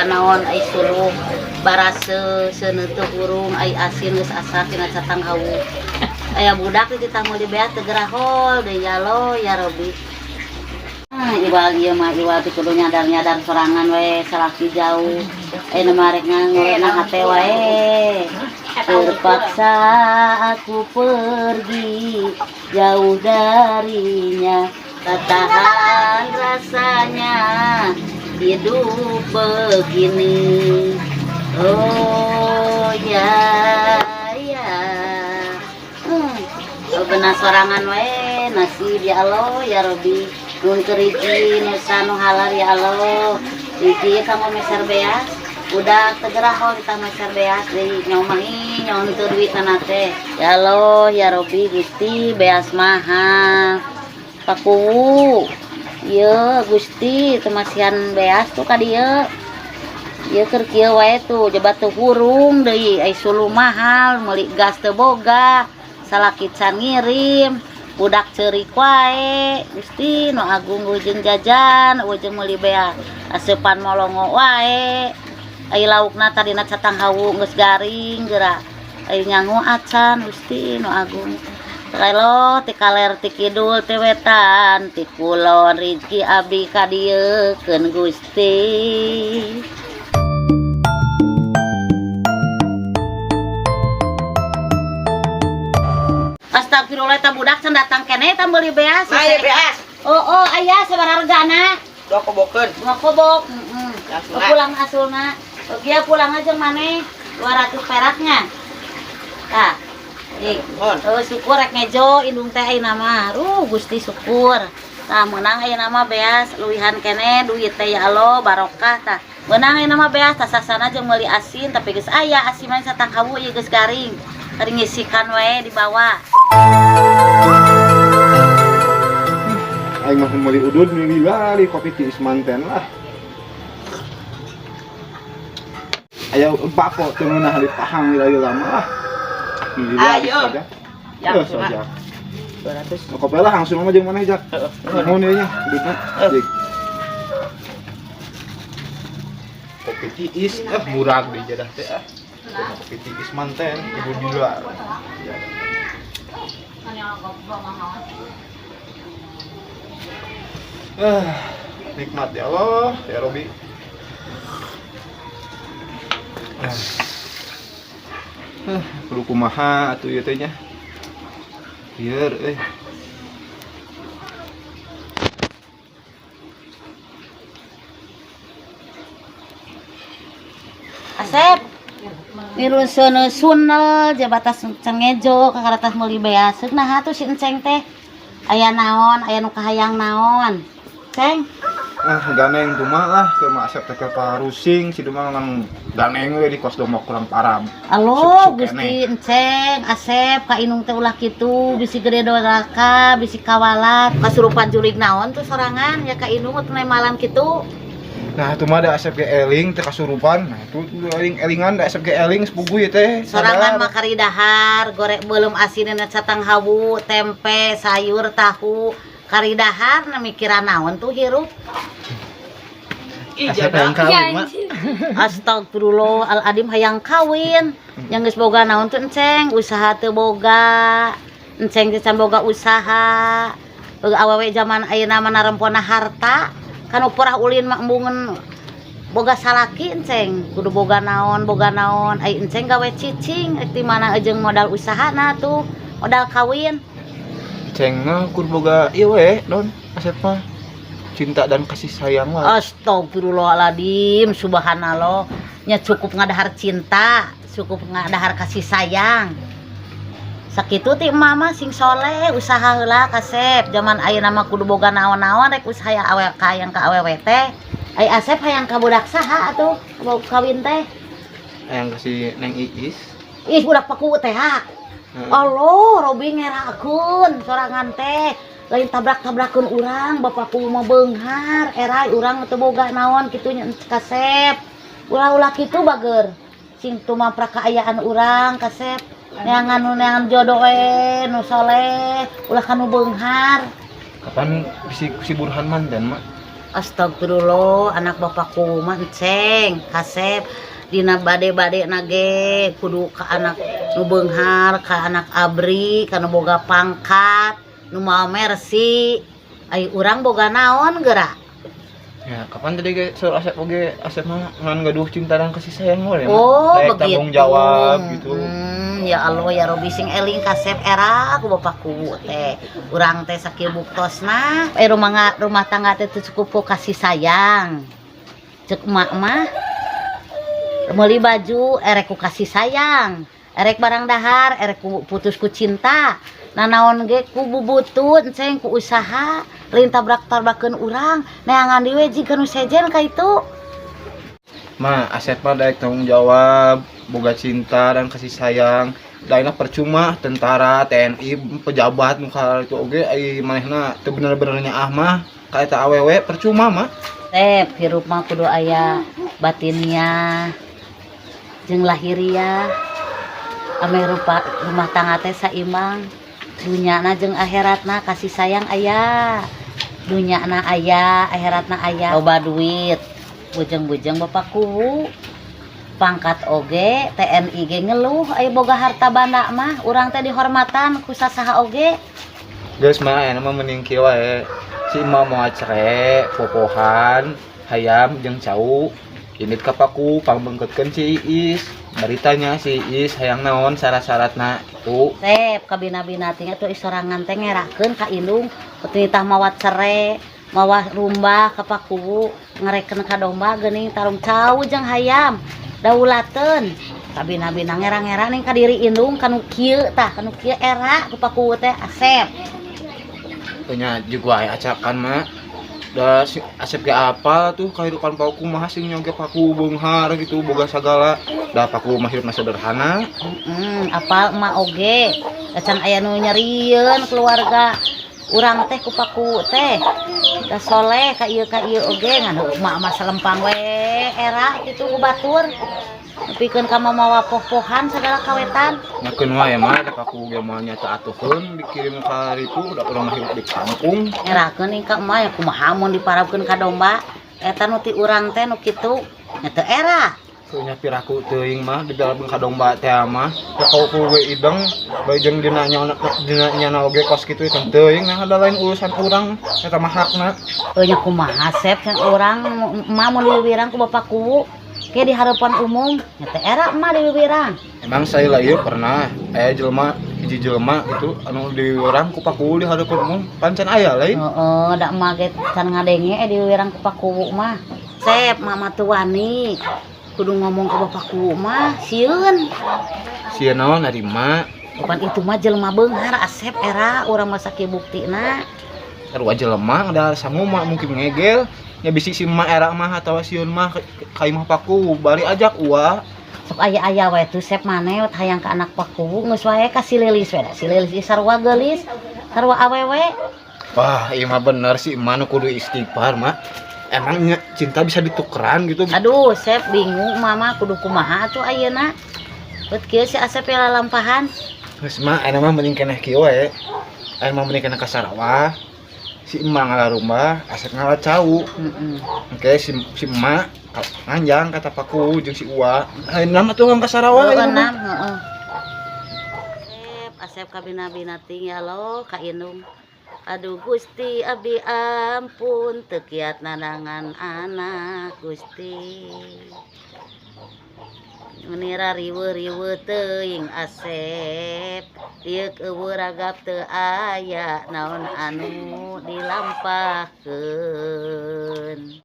naon ai suluk barase seuneuteuk urung ai asin geus asa tina catang hawu. Aya budak di kita mau dibeat teu gerahol deui ya Allah ya Rabbi. Iwal ieu mah iwal teh kudu nyadar-nyadar sorangan we salaki jauh. Aya mah rek ngangeureunna hate wae. Terpaksa aku pergi jauh darinya, tak tahan rasanya hidup begini. Oh ya ya, benar sorangan wae nasib ya Allah ya Rabbi. Nun keriji nusa nu halal ya Allah. Iki kamu meser beas udah tegerahol kita meser beas deui nyomangi nyon teu duitna teh. Ya Allah ya Rabbi Gusti beas mahal. Pakuwu. Ieu Gusti teu masihan beas tuh ka dieu. Ieu keur kieu wae tuh jabat teu hurung deui ai sulu mahal meuli gas teu boga. Salaki can ngirim. Budak ceurik wae Gusti nu agung ujung jajan ujung meuli beas. Aseupan molongo wae. Ai laukna tadina catang hawu geus garing geura. Ai nyangu acan Gusti nu agung. Kalau ti kaler ti kidul ti wetan ti kulon rezeki abdi ka dieu keun Gusti. Astagfirullah eta budak can datang keneh eta meuli beas. Aya beas. Oh aya sabaraha hargana? 2 kobokeun. 2 kobok. Pulang asulna. Dia pulang aja maneh 200 peraknya. Tah. Syukur rek ngejo indung teh ayeuna mah. Gusti syukur. Tah meunang ayeuna mah beas luwihan keneh duit teh ya Allah barokah tah. Meunang ayeuna mah beas tah sasana jeung meuli asin tapi geus aya asin mah satang hawu ieu geus garing. Ari ngisikan wae dibawa. Aing mah meuli udud milih bali kopi ti Ismanten lah. Aya bako teu meunah di pahang wilayah lama lah. Ayo. Ya saja. 200. Kopi lah langsung mah jeung maneh Jak. Nuhun ieu nya ududna. Kopi tiis murah di jadah teh kopi tiis manten ibu di luar. Nikmat ya Allah ya Robi. Kudu kumaha atuh ieu teh nya. Bieur Asep. Wiruseuneun sunel jabatas can ngejo ka karatas meuli beas. Ceuk naha tuh si enceng teh? Aya naon? Aya nu kahayang naon? Ceng. Ganeng tuh mah lah ke Mak Asep teh parusing si mah ngan ganeng we di kos domok kurang parab. Alo Gusti enceng Asep ka inung teh ulah kitu bisi gede doraka bisi kawalat kasurupan jurig naon tuh sorangan ya ka inung teh malam kitu. Nah itu mah ada Asep ge eling teh kasurupan. Nah itu elingan da Asep ge eling sepugu ieu teh. Sorangan mah kari dahar goreng belum asinna catang hawu tempe sayur tahu kari dahar na mikiran naon tuh hirup. Asep hayang kawin mah. Astagfirullahaladzim hayang kawin. Yang geus boga naon tuh enceng usaha teu boga. Enceng teh can boga usaha. Awewe zaman ayeuna mah narempona harta. Kan uporah ulin mak embungeun boga salaki enceng kudu boga naon ai enceng gawe cicing rek di mana ejeung modal usahana tuh modal kawin. Enceng mah kudu boga ieu we non Asep mah cinta dan kasih sayang mah. Astagfirullahaladzim subhanallah nya cukup ngadahar cinta cukup ngadahar kasih sayang. Sakitu ti mama sing soleh usaha heula Asep zaman ayeuna mah kudu boga naon-naon rek usaha awewe hayang ka awewe teh. Ai Asep hayang ka budak saha atuh kawin teh? Hayang kasih Neng Iis. Ih budak paku teh ha. Allah Robi ngerakeun sorangan teh. Lain tabrak-tabrakeun urang bapakku mah beunghar erai urang teu boga naon kitu nya Asep. Ulah-ulah kitu bager. Sing tu mah prakaayaan urang Asep. Neangan jodoh nu soleh ulah kanu beunghar. Kapan si Burhan manten mak? Astagfirullah, anak bapakku mah enceng, kasep dina bade-bade nage kudu ka anak nu beunghar, ka anak abri, kana boga pangkat, nu mau mersi. Ai urang boga naon geura? Ya, kapan tadi ge soal Asep oge Asep mah ngan gaduh cinta dan kasih sayang we. Oh, Daek begitu. tanggung jawab gitu. Ya Allah ya Robi sing eling kasep era ku bapakku teh. Urang teh sakieu buktosna, rumah tangga teh teu cukup ku kasih sayang. Ceuk emak mah meuli baju erek ku kasih sayang, erek barang dahar erek ku putus ku cinta. Nanaon ge ku bubutun ceng ku usaha lain tabrak-tabrakeun urang neangan diwe jika nu sejen ka itu. Ma, Asep mah daek tanggung jawab, boga cinta dan kasih sayang. Daina percuma tentara, TNI, pejabat nu ka itu oge ai manehna teu bener-bener nyaah mah ka eta awewe percuma mah. Tep hirup mah kudu aya batinnya jeung lahiriah. Ame rumah tangga teh saimbang. Dunyana jeung akhiratna kasih sayang aya. Dunyana aya, akhiratna aya. Loba duit. Bujeng-bujeng bapakku. Pangkat oge, TNI ge ngeluh aya boga harta banda mah, urang teh dihormatan ku sasaha oge. Geus mah aya mah mending kieu wae. Si imah moal cere, popohan, hayam jeung cau. Indit ka paku pangbengkeutkeun si Iis. Baritanya si Iis hayang naon syarat-syaratna itu. Tep kabina-bina teh atuh isorangan teh ngerakeun ka indung, titah mawat cere, mawah rumba ka paku, ngarekeun ka domba geuning tarung cau jeung hayam. Daulateun kabina-bina ngera-ngera ning ka diri indung kanu kieu tah, kanu kieu era ku paku teh Asep. Teu nya juga aya acakan mah. Da si Asep ge apal tuh kehidupan paku mah sing nyoge paku beunghar gitu boga sagala. Da paku mah hidupna sederhana. Apal emak oge. Acan aya nu nyerieun keluarga urang teh ku paku teh. Da soleh ka ieu oge ngan emak mah salempang we era kitu ku batur. Nepikeun ka mamawa poh-pohan sagala kawetan. Nyakeun wae mah da paku ge mah nyata atuheun dikirim ka ritu da urang mah hidup di kampung. Ngerakeun ning ka emak ya kumaha mun diparabkeun ka domba. Eta nu ti urang teh nu kitu nya teu era. Teu nya piraku teuing mah di dalam ka domba teh mah. Da kau we ideng bae jeung dina nya oge kos kitu kan teuing nah ada lain urusan urang eta mah hakna. Nya kumaha Sep can urang emak mun diwirang ku bapakku. Ke di harapan umum nya teh era emak diwirang. Emang saya lah ieu pernah aya jelema hiji jelema itu anu diwirang ku paku di hadapan umum pancen aya lain. Heeh, da emak ge can ngadenge diwirang ku paku mah. Sep mama teu wani. Kudu ngomong ke bapakku mah sieun. Sieun naon ari mak? Bukan itu mah jelema beunghar Asep era urang mah sakieu buktina. Sarua jelema da sangu mah mungkin ngegel. Ya bisi si emak era mah atawa sieun mah ka imah paku bari ajak uwa. Sok aya-aya we tuh Sep maneh hayang ka anak paku geus wae ka si Lilis we da. Si Lilis sarua geulis, sarua awewe. Wah, ieu mah bener si emak nu kudu istighfar mah. Emangnya cinta bisa ditukeran gitu? Aduh, Sep bingung mama kudu kumaha atuh ayeuna. Bet kieu si Asep lalampahan. Geus mah aya mah mending keneh kieu we. Aya mah mending keneh ka Sarawah. Si emak ngalarumah, Asep ngalacau. Oke, si emak nganjang kata paku jeung si Uwa. Ayeuna mah tukang ka Sarawah ieu mah. Heeh. Asep kabina-bina ting ya lo ka indung. Aduh Gusti abdi ampun teu kiat nadangan anak Gusti. Menira riweuh-riweuh teuing Asep. Ieu eueuh ragap teu aya naon anu dilampahkeun.